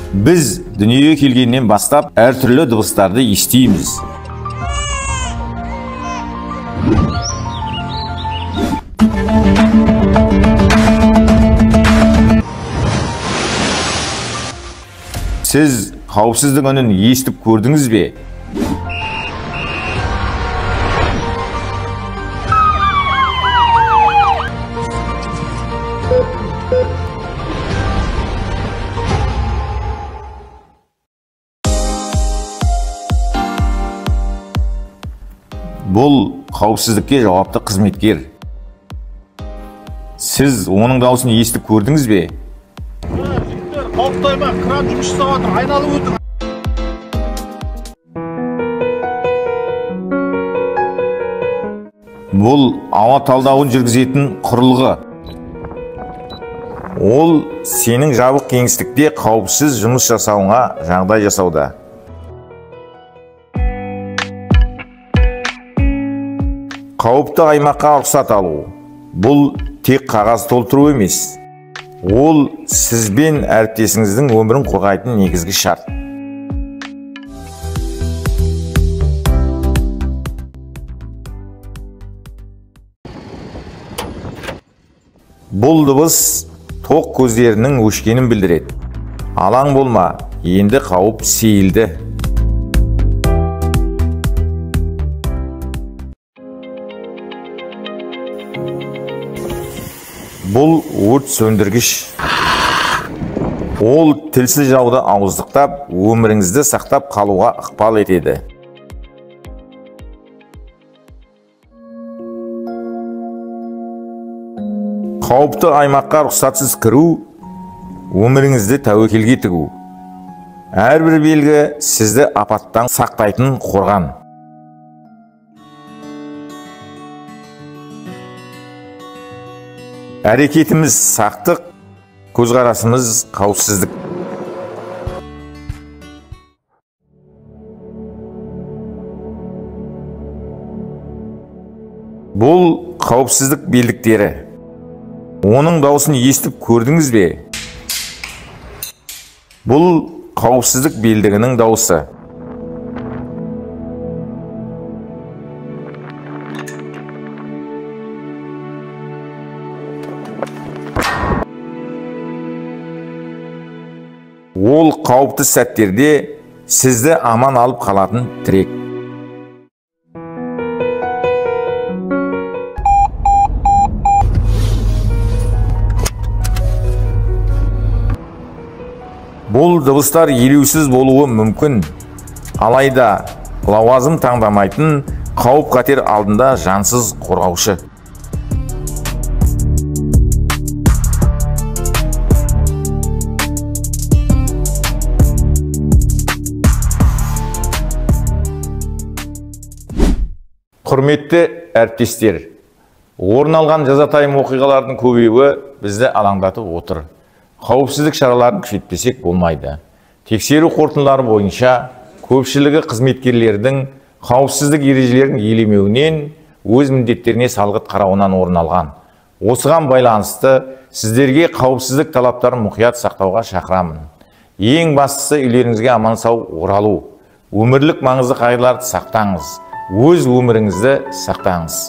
Біз дүниеге келгеннен бастап әртүрлі дыбыстарды естиміз. Сіз қауіпсіздік үнін естіп көрдіңіз бе? Бұл қауіпсіздікке жауапты қызметкер. Сіз оның дауысын естіп көрдіңіз бе? Қауіпті аймақ, кран жұмыс жасап жатыр, айналып өтің. Бұл ауа талдауын жүргізетін құрылғы. Ол сенің жабық кеңістікте қауіпсіз жұмыс жасауыңа жағдай жасауда. Қауіпті аймаққа рұқсат алу. Бұл тек қағаз толтыру емес. Ол сіз бен әріптесіңіздің өмірін қорғайтын негізгі шарт. Бұл дыбыс тоқ көздерінің өшкенін білдіреді. Алаң болма, енді қауіп сейілді. Бұл өрт сөндіргіш. Ол тілсіз жауды ауыздықтап, өміріңізді сақтап қалуға ықпал етеді. Қауіпті аймаққа рұқсатсыз кіру, өміріңізді тәуекелге тігу. Әрбір белгі сізді апаттан сақтайтын қорған. Әрекетіміз сақтық, көзқарасымыз қауіпсіздік. Бұл қауіпсіздік белдіктері. Оның дауысын естіп көрдіңіз бе? Бұл қауіпсіздік белдігінің дауысы. Ол қауіпті сәттерде сізді аман алып қалатын тірек. Бұл дыбыстар елеусіз болуы мүмкін, алайда лауазым таңдамайтын қауіп-қатер алдында жансыз қорғаушы. Құрметті әріптестер, орын алған жазатайым оқиғалардың көбеюі бізді алаңдатып отыр. Қауіпсіздік шараларын күшейтпесек болмайды. Тексеру қорытындылары бойынша көпшілігі қызметкерлердің қауіпсіздік ережелерін елемеуінен өз міндеттеріне салғырт қарауынан орын алған. Осыған байланысты сіздерге қауіпсіздік талаптарын мұқият сақтауға шақырамын. Ең бастысы үйлеріңізге аман сау оралу. Өмірлік маңызды қағидаларды сақтаңыз. Өз өміріңізді сақтаңыз.